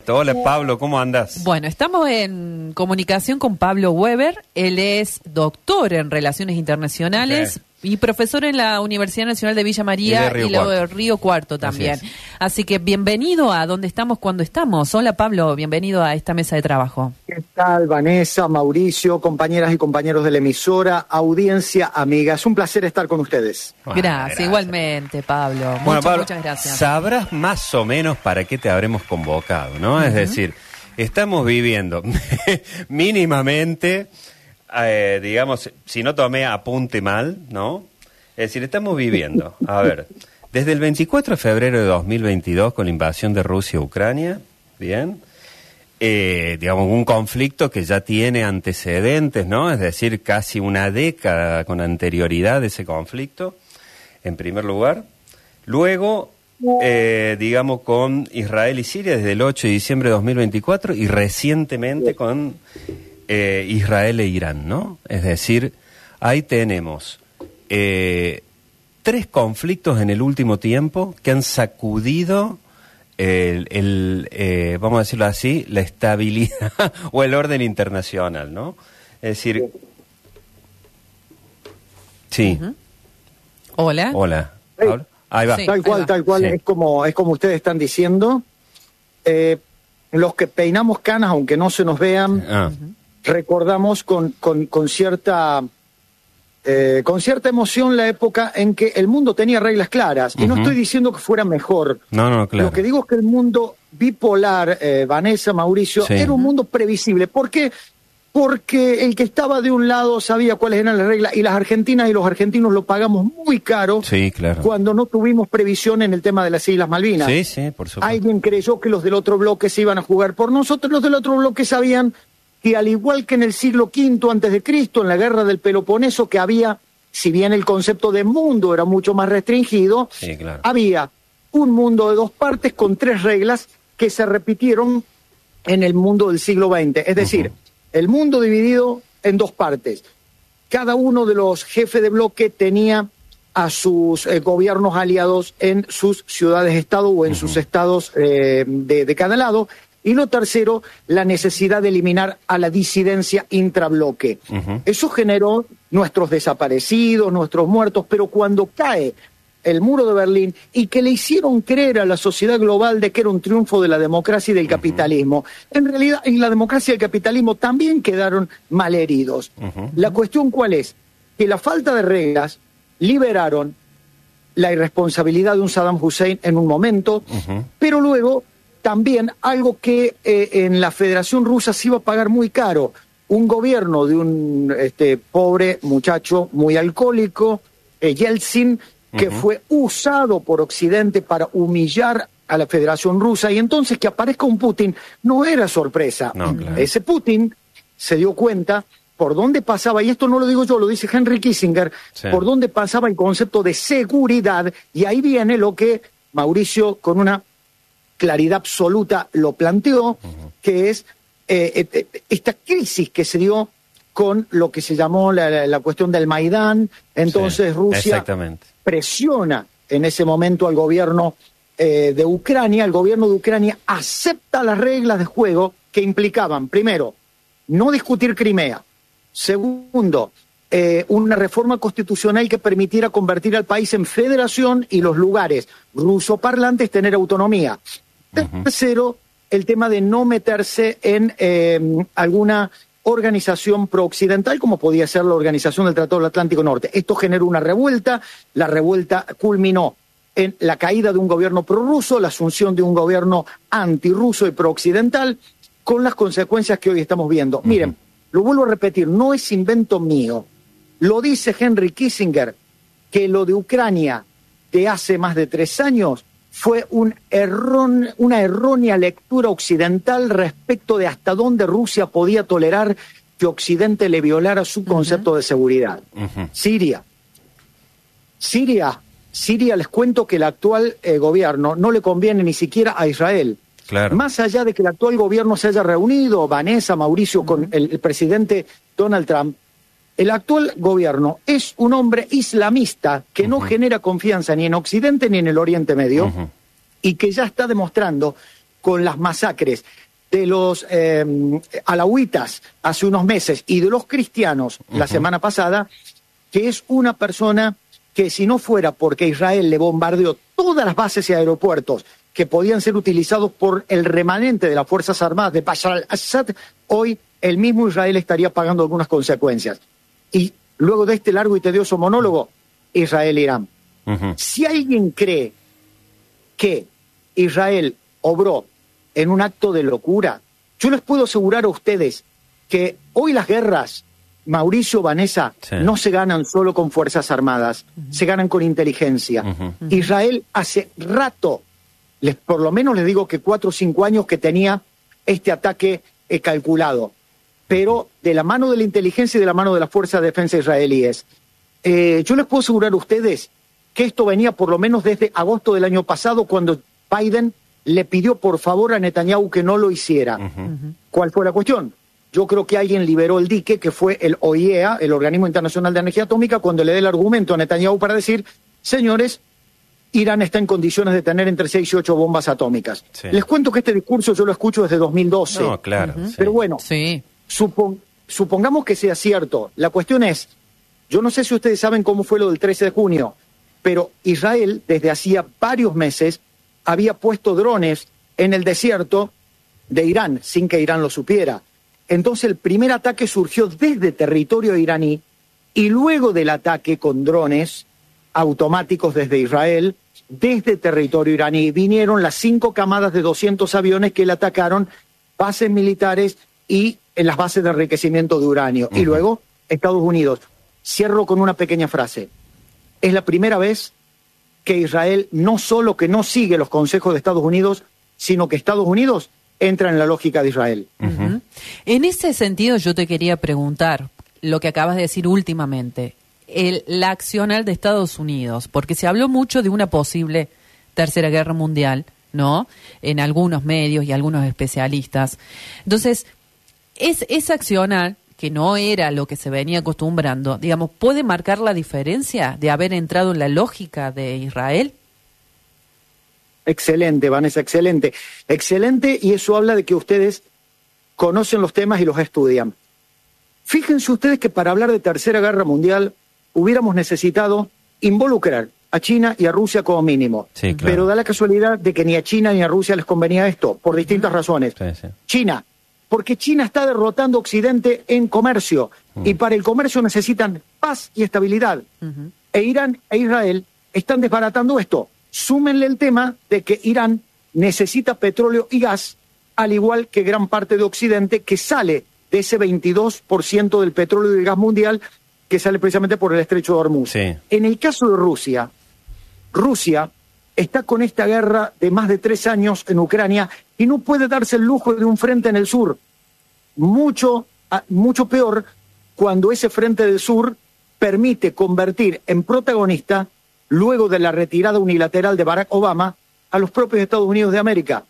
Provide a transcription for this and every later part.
Hola Pablo, ¿cómo andás? Bueno, estamos en comunicación con Pablo Weber. Él es doctor en Relaciones Internacionales y profesor en la Universidad Nacional de Villa María y luego de Río Cuarto también. Así que bienvenido a Donde Estamos Cuando Estamos. Hola Pablo, bienvenido a esta mesa de trabajo. ¿Qué tal, Vanessa, Mauricio, compañeras y compañeros de la emisora, audiencia, amigas? Un placer estar con ustedes. Gracias, igualmente Pablo. Muchas gracias. Sabrás más o menos para qué te habremos convocado, ¿no? Es decir, estamos viviendo mínimamente, digamos, si no tomé apunte mal, ¿no? Es decir, estamos viviendo, a ver, desde el 24 de febrero de 2022 con la invasión de Rusia a Ucrania, ¿bien? Digamos, un conflicto que ya tiene antecedentes, ¿no? Es decir, casi una década con anterioridad de ese conflicto, en primer lugar. Luego, digamos, con Israel y Siria desde el 8 de diciembre de 2024 y recientemente con Israel e Irán, ¿no? Es decir, ahí tenemos 3 conflictos en el último tiempo que han sacudido vamos a decirlo así, la estabilidad o el orden internacional, ¿no? Es decir, sí. Hola. Hola. Ahí va. Sí, tal cual, sí. Es como ustedes están diciendo. Los que peinamos canas, aunque no se nos vean, recordamos con cierta emoción la época en que el mundo tenía reglas claras. Y no estoy diciendo que fuera mejor. No, claro. Lo que digo es que el mundo bipolar, Vanessa, Mauricio, era un mundo previsible. ¿Por qué? Porque el que estaba de un lado sabía cuáles eran las reglas, y las argentinas y los argentinos lo pagamos muy caro cuando no tuvimos previsión en el tema de las Islas Malvinas. Sí, por supuesto. Alguien creyó que los del otro bloque se iban a jugar por nosotros. Los del otro bloque sabían que, al igual que en el siglo V antes de Cristo, en la guerra del Peloponeso, que había, si bien el concepto de mundo era mucho más restringido, había un mundo de 2 partes con 3 reglas que se repitieron en el mundo del siglo XX. Es decir, el mundo dividido en 2 partes. Cada uno de los jefes de bloque tenía a sus gobiernos aliados en sus ciudades-estado o en sus estados de cada lado. Y lo tercero, la necesidad de eliminar a la disidencia intrabloque. Eso generó nuestros desaparecidos, nuestros muertos, pero cuando cae el muro de Berlín y que le hicieron creer a la sociedad global de que era un triunfo de la democracia y del capitalismo, en realidad en la democracia y el capitalismo también quedaron malheridos. La cuestión ¿cuál es? Que la falta de reglas liberaron la irresponsabilidad de un Saddam Hussein en un momento, pero luego también algo que en la Federación Rusa se iba a pagar muy caro: un gobierno de un pobre muchacho muy alcohólico, Yeltsin, que fue usado por Occidente para humillar a la Federación Rusa, y entonces que aparezca un Putin no era sorpresa. No, claro. Ese Putin se dio cuenta por dónde pasaba, y esto no lo digo yo, lo dice Henry Kissinger, por dónde pasaba el concepto de seguridad, y ahí viene lo que Mauricio con una claridad absoluta lo planteó, que es esta crisis que se dio con lo que se llamó la cuestión del Maidán. Entonces Rusia presiona en ese momento al gobierno de Ucrania. El gobierno de Ucrania acepta las reglas de juego que implicaban, primero, no discutir Crimea; segundo, una reforma constitucional que permitiera convertir al país en federación y los lugares rusoparlantes tener autonomía; tercero, el tema de no meterse en alguna organización prooccidental como podía ser la Organización del Tratado del Atlántico Norte. Esto generó una revuelta. La revuelta culminó en la caída de un gobierno prorruso, la asunción de un gobierno antirruso y prooccidental, con las consecuencias que hoy estamos viendo. Miren, lo vuelvo a repetir, no es invento mío. Lo dice Henry Kissinger, que lo de Ucrania de hace más de 3 años fue una errónea lectura occidental respecto de hasta dónde Rusia podía tolerar que Occidente le violara su concepto de seguridad. Siria, les cuento que el actual gobierno no le conviene ni siquiera a Israel. Claro. Más allá de que el actual gobierno se haya reunido, Vanessa, Mauricio, con el presidente Donald Trump, el actual gobierno es un hombre islamista que no genera confianza ni en Occidente ni en el Oriente Medio, y que ya está demostrando con las masacres de los alauitas hace unos meses y de los cristianos la semana pasada, que es una persona que si no fuera porque Israel le bombardeó todas las bases y aeropuertos que podían ser utilizados por el remanente de las Fuerzas Armadas de Bashar al-Assad, hoy el mismo Israel estaría pagando algunas consecuencias. Y luego de este largo y tedioso monólogo, Israel-Irán. Si alguien cree que Israel obró en un acto de locura, yo les puedo asegurar a ustedes que hoy las guerras, Mauricio, Vanessa, no se ganan solo con fuerzas armadas, se ganan con inteligencia. Israel hace rato, por lo menos les digo que 4 o 5 años que tenía este ataque calculado, pero de la mano de la inteligencia y de la mano de las fuerzas de defensa israelíes. Yo les puedo asegurar a ustedes que esto venía por lo menos desde agosto del año pasado, cuando Biden le pidió por favor a Netanyahu que no lo hiciera. ¿Cuál fue la cuestión? Yo creo que alguien liberó el dique, que fue el OIEA, el Organismo Internacional de Energía Atómica, cuando le dé el argumento a Netanyahu para decir, señores, Irán está en condiciones de tener entre 6 y 8 bombas atómicas. Les cuento que este discurso yo lo escucho desde 2012. No, claro. Pero bueno, supongamos que sea cierto. La cuestión es, yo no sé si ustedes saben cómo fue lo del 13 de junio, pero Israel desde hacía varios meses había puesto drones en el desierto de Irán, sin que Irán lo supiera. Entonces el primer ataque surgió desde territorio iraní y luego del ataque con drones automáticos desde Israel, desde territorio iraní, vinieron las 5 camadas de 200 aviones que le atacaron bases militares y en las bases de enriquecimiento de uranio. Y luego Estados Unidos. Cierro con una pequeña frase. Es la primera vez que Israel no solo que no sigue los consejos de Estados Unidos, sino que Estados Unidos entra en la lógica de Israel. En ese sentido yo te quería preguntar lo que acabas de decir últimamente, la accional de Estados Unidos, porque se habló mucho de una posible tercera guerra mundial, ¿no? En algunos medios y algunos especialistas. Entonces, esa accional, que no era lo que se venía acostumbrando, digamos, ¿puede marcar la diferencia de haber entrado en la lógica de Israel? Excelente, Vanessa, excelente. Excelente, y eso habla de que ustedes conocen los temas y los estudian. Fíjense ustedes que para hablar de tercera guerra mundial hubiéramos necesitado involucrar a China y a Rusia como mínimo. Sí, claro. Pero da la casualidad de que ni a China ni a Rusia les convenía esto, por distintas razones. China, porque China está derrotando a Occidente en comercio, y para el comercio necesitan paz y estabilidad. E Irán e Israel están desbaratando esto. Súmenle el tema de que Irán necesita petróleo y gas, al igual que gran parte de Occidente, que sale de ese 22% del petróleo y del gas mundial que sale precisamente por el estrecho de Hormuz. En el caso de Rusia, Rusia está con esta guerra de más de 3 años en Ucrania y no puede darse el lujo de un frente en el sur. Mucho peor cuando ese frente del sur permite convertir en protagonista, luego de la retirada unilateral de Barack Obama, a los propios Estados Unidos de América.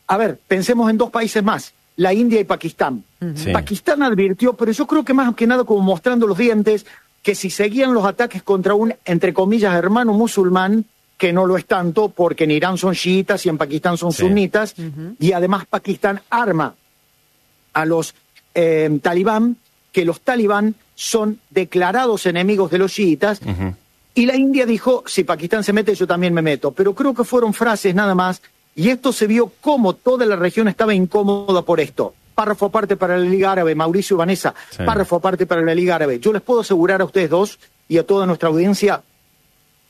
A ver, pensemos en 2 países más, la India y Pakistán. Pakistán advirtió, pero yo creo que más que nada como mostrando los dientes, que si seguían los ataques contra un, entre comillas, hermano musulmán, que no lo es tanto, porque en Irán son chiitas y en Pakistán son sunitas, y además Pakistán arma a los talibán, que los talibán son declarados enemigos de los chiitas, y la India dijo, si Pakistán se mete, yo también me meto. Pero creo que fueron frases nada más, y esto se vio como toda la región estaba incómoda por esto. Párrafo aparte para la Liga Árabe, Mauricio y Vanessa, párrafo aparte para la Liga Árabe. Yo les puedo asegurar a ustedes dos y a toda nuestra audiencia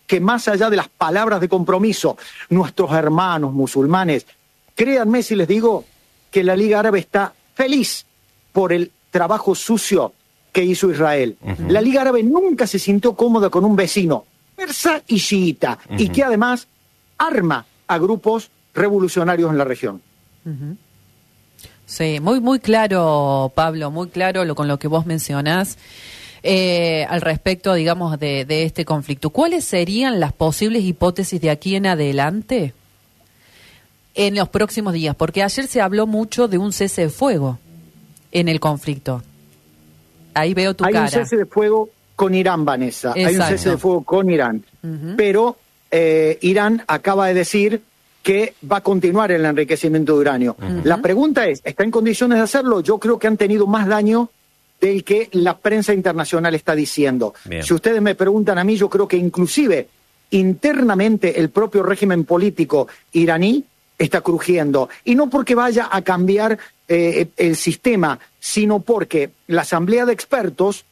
que más allá de las palabras de compromiso, nuestros hermanos musulmanes, créanme si les digo que la Liga Árabe está feliz por el trabajo sucio que hizo Israel. La Liga Árabe nunca se sintió cómoda con un vecino, persa y chiita, y que además arma a grupos revolucionarios en la región. Sí, muy claro, Pablo, muy claro con lo que vos mencionás al respecto, digamos, de este conflicto. ¿Cuáles serían las posibles hipótesis de aquí en adelante en los próximos días? Porque ayer se habló mucho de un cese de fuego en el conflicto. Ahí veo tu cara. Hay un cese de fuego con Irán, Vanessa. Exacto. Hay un cese de fuego con Irán. Pero Irán acaba de decir que va a continuar el enriquecimiento de uranio. La pregunta es, ¿está en condiciones de hacerlo? Yo creo que han tenido más daño del que la prensa internacional está diciendo. Bien. Si ustedes me preguntan a mí, yo creo que inclusive internamente el propio régimen político iraní está crujiendo. Y no porque vaya a cambiar el sistema, sino porque la Asamblea de Expertos,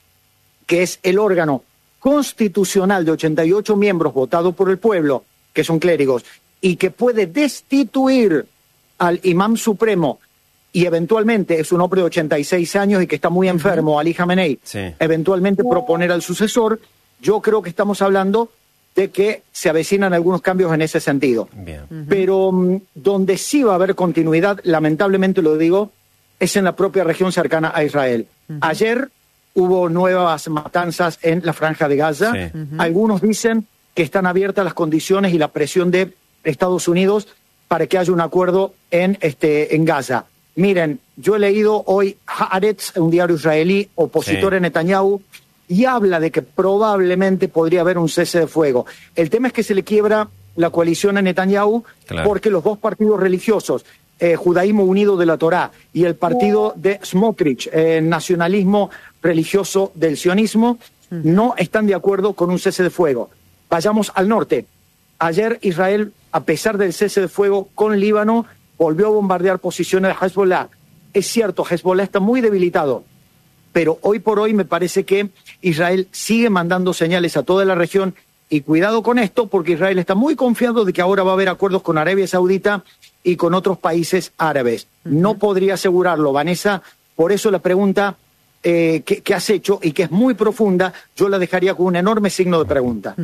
que es el órgano constitucional de 88 miembros votado por el pueblo, que son clérigos, y que puede destituir al imam supremo, y eventualmente es un hombre de 86 años y que está muy enfermo, Ali Khamenei, eventualmente proponer al sucesor, yo creo que estamos hablando de que se avecinan algunos cambios en ese sentido. Bien. Pero donde sí va a haber continuidad, lamentablemente lo digo, es en la propia región cercana a Israel. Ayer hubo nuevas matanzas en la Franja de Gaza. Algunos dicen que están abiertas las condiciones y la presión de Estados Unidos para que haya un acuerdo en Gaza. Miren, yo he leído hoy Haaretz, un diario israelí, opositor a Netanyahu, y habla de que probablemente podría haber un cese de fuego. El tema es que se le quiebra la coalición a Netanyahu porque los dos partidos religiosos, Judaísmo Unido de la Torá y el partido de Smotrich, nacionalismo religioso del sionismo, no están de acuerdo con un cese de fuego. Vayamos al norte. Ayer Israel, a pesar del cese de fuego con Líbano, volvió a bombardear posiciones de Hezbollah. Es cierto, Hezbollah está muy debilitado, pero hoy por hoy me parece que Israel sigue mandando señales a toda la región, y cuidado con esto, porque Israel está muy confiado de que ahora va a haber acuerdos con Arabia Saudita y con otros países árabes. No podría asegurarlo, Vanessa, por eso la pregunta que has hecho, y que es muy profunda, yo la dejaría con un enorme signo de pregunta.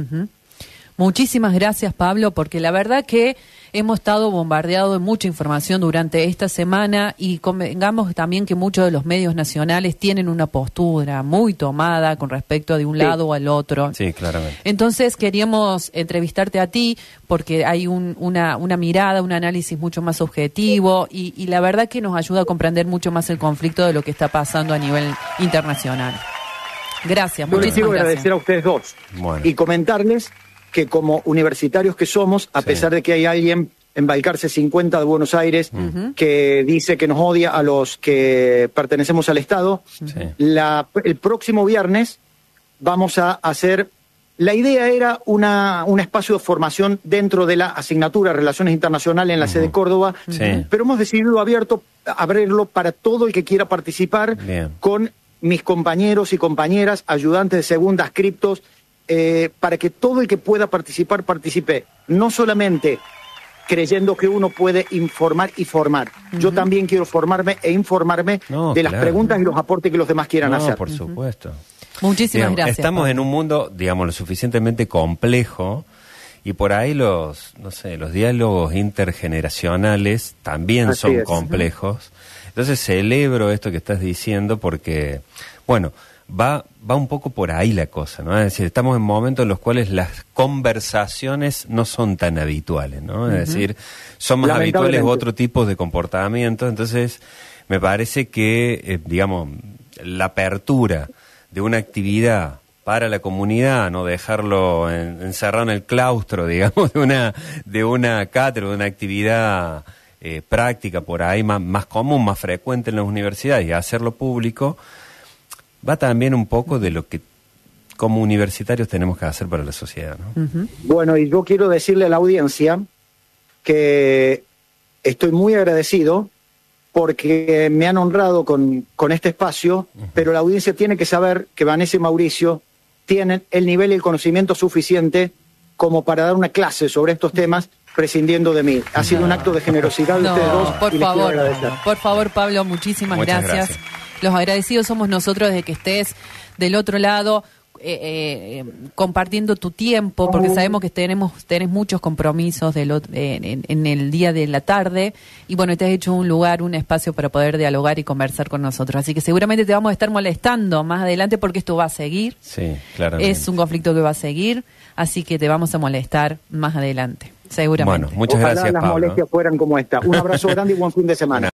Muchísimas gracias, Pablo, porque la verdad que hemos estado bombardeados de mucha información durante esta semana, y convengamos también que muchos de los medios nacionales tienen una postura muy tomada con respecto de un lado o al otro. Sí, claramente. Entonces queríamos entrevistarte a ti porque hay una mirada, un análisis mucho más objetivo, y la verdad que nos ayuda a comprender mucho más el conflicto de lo que está pasando a nivel internacional. Gracias, yo les quiero gracias. agradecer a ustedes dos y comentarles que como universitarios que somos, a pesar de que hay alguien en Balcarce 50 de Buenos Aires que dice que nos odia a los que pertenecemos al Estado, el próximo viernes vamos a hacer... La idea era un espacio de formación dentro de la asignatura de Relaciones Internacionales en la sede de Córdoba, pero hemos decidido abrirlo para todo el que quiera participar, con mis compañeros y compañeras, ayudantes de segunda, adscriptos, para que todo el que pueda participar, participe, no solamente creyendo que uno puede informar y formar. Yo también quiero formarme e informarme de las preguntas y los aportes que los demás quieran hacer. Por supuesto. Muchísimas gracias. Estamos en un mundo, digamos, lo suficientemente complejo, y por ahí los diálogos intergeneracionales también son complejos. Entonces celebro esto que estás diciendo porque, bueno, va un poco por ahí la cosa, ¿no? Es decir, estamos en momentos en los cuales las conversaciones no son tan habituales, ¿no? Es decir, son más habituales otro tipo de comportamientos. Entonces, me parece que, digamos, la apertura de una actividad para la comunidad, no dejarlo encerrado en el claustro, digamos, de una cátedra, de una actividad práctica por ahí más común, más frecuente en las universidades, y hacerlo público, va también un poco de lo que como universitarios tenemos que hacer para la sociedad, ¿no? Bueno, y yo quiero decirle a la audiencia que estoy muy agradecido porque me han honrado con este espacio, pero la audiencia tiene que saber que Vanessa y Mauricio tienen el nivel y el conocimiento suficiente como para dar una clase sobre estos temas prescindiendo de mí. Ha sido un acto de generosidad de ustedes dos. Por favor, Pablo, muchísimas gracias. Los agradecidos somos nosotros de que estés del otro lado, compartiendo tu tiempo, porque sabemos que tenés muchos compromisos en el día de la tarde, y bueno, te has hecho un lugar, un espacio para poder dialogar y conversar con nosotros. Así que seguramente te vamos a estar molestando más adelante, porque esto va a seguir. Sí, claramente. Es un conflicto que va a seguir, así que te vamos a molestar más adelante, seguramente. Bueno, muchas gracias, Pablo. Ojalá las molestias fueran como esta. Un abrazo grande y buen fin de semana.